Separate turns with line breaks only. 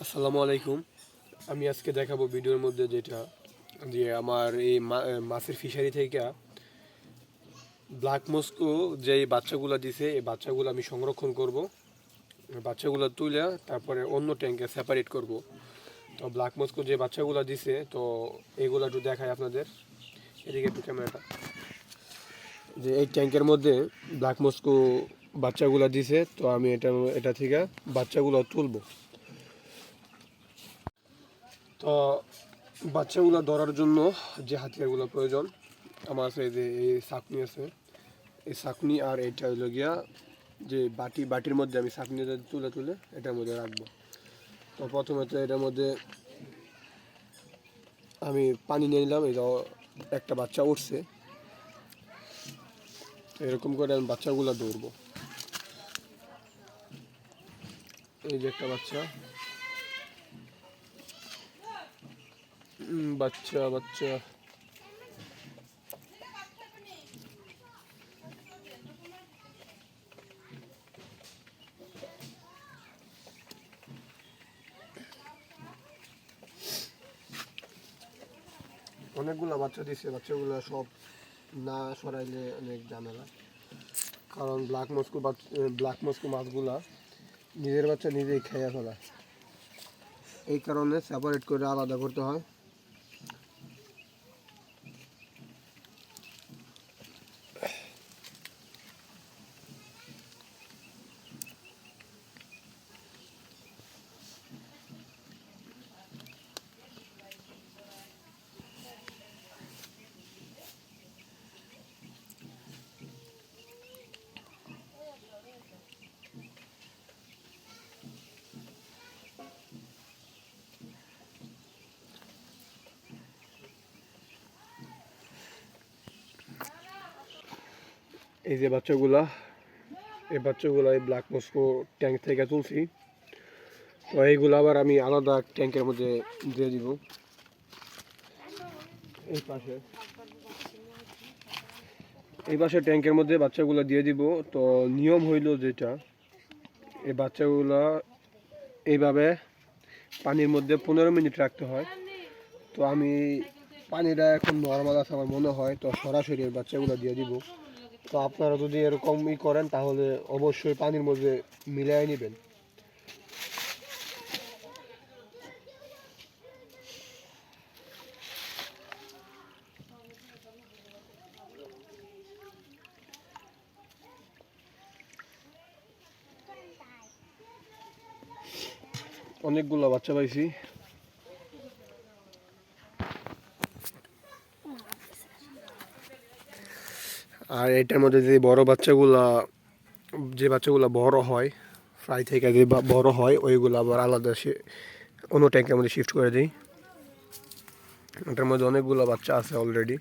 আসসালামু আলাইকুম। আমি আজকে দেখাবো ভিডিওর মধ্যে যেটা যে আমার এই মাছের ফিশারি থেকে ব্ল্যাক মস্কো যে বাচ্চাগুলো দিছে এই বাচ্চাগুলো আমি সংরক্ষণ করব। বাচ্চাগুলো তুলে তারপরে অন্য ট্যাঙ্কে সেপারেট করব। তো ব্ল্যাক মস্কো যে বাচ্চাগুলো দিছে তো এগুলো একটু দেখাই আপনাদের। এদিকে একটু ক্যামেরাটা, যে এই ট্যাঙ্কের মধ্যে ব্ল্যাক মস্কো বাচ্চাগুলো দিছে, তো আমি এটা থেকে বাচ্চাগুলো তুলবো। তো বাচ্চাগুলো ধরার জন্য যে হাতিয়ারগুলো প্রয়োজন আমার আছে, এই যে এই ছাঁকনি আছে, এই ছাঁকনি আর এইটা হইল গিয়া যে বাটির মধ্যে আমি ছাঁকনি তুলে তুলে এটার মধ্যে রাখবো। তো প্রথমে তো এটার মধ্যে আমি পানি নিয়ে নিলাম। এই একটা বাচ্চা উঠছে, এরকম করে আমি বাচ্চাগুলো ধরবো। এই যে একটা বাচ্চা, বাচ্চা বাচ্চা অনেকগুলো বাচ্চা দিচ্ছে। বাচ্চাগুলো সব না সরাইলে অনেক ঝামেলা, কারণ ব্ল্যাক মস্কো মাছগুলা নিজের বাচ্চা নিজেই খেয়ে ফেলায়। এই কারণে সেপারেট করে আলাদা করতে হয়। এই যে বাচ্চাগুলা, এই বাচ্চাগুলো এই ব্ল্যাক মস্কো ট্যাঙ্ক থেকে তুলছি। তো এইগুলো আবার আমি আলাদা ট্যাঙ্কের মধ্যে দিয়ে দিব। এই পাশে ট্যাঙ্কের মধ্যে বাচ্চাগুলো দিয়ে দিব। তো নিয়ম হইল যেটা, এই বাচ্চাগুলা এইভাবে পানির মধ্যে 15 মিনিট রাখতে হয়। তো আমি পানিটা এখন নর্মাল আছে আমার মনে হয়, তো সরাসরি এই বাচ্চাগুলো দিয়ে দিব। তো আপনারা যদি এরকমই করেন তাহলে অবশ্যই পানির মধ্যে মিলিয়ে নেবেন। অনেকগুলো বাচ্চা পাইছি। আর এটার মধ্যে যে বাচ্চাগুলো বড় হয়, ফ্রাই থেকে যে বড় হয় ওইগুলো আবার আলাদা অন্য ট্যাঙ্কের মধ্যে শিফট করে দিই। এটার মধ্যে অনেকগুলো বাচ্চা আছে অলরেডি।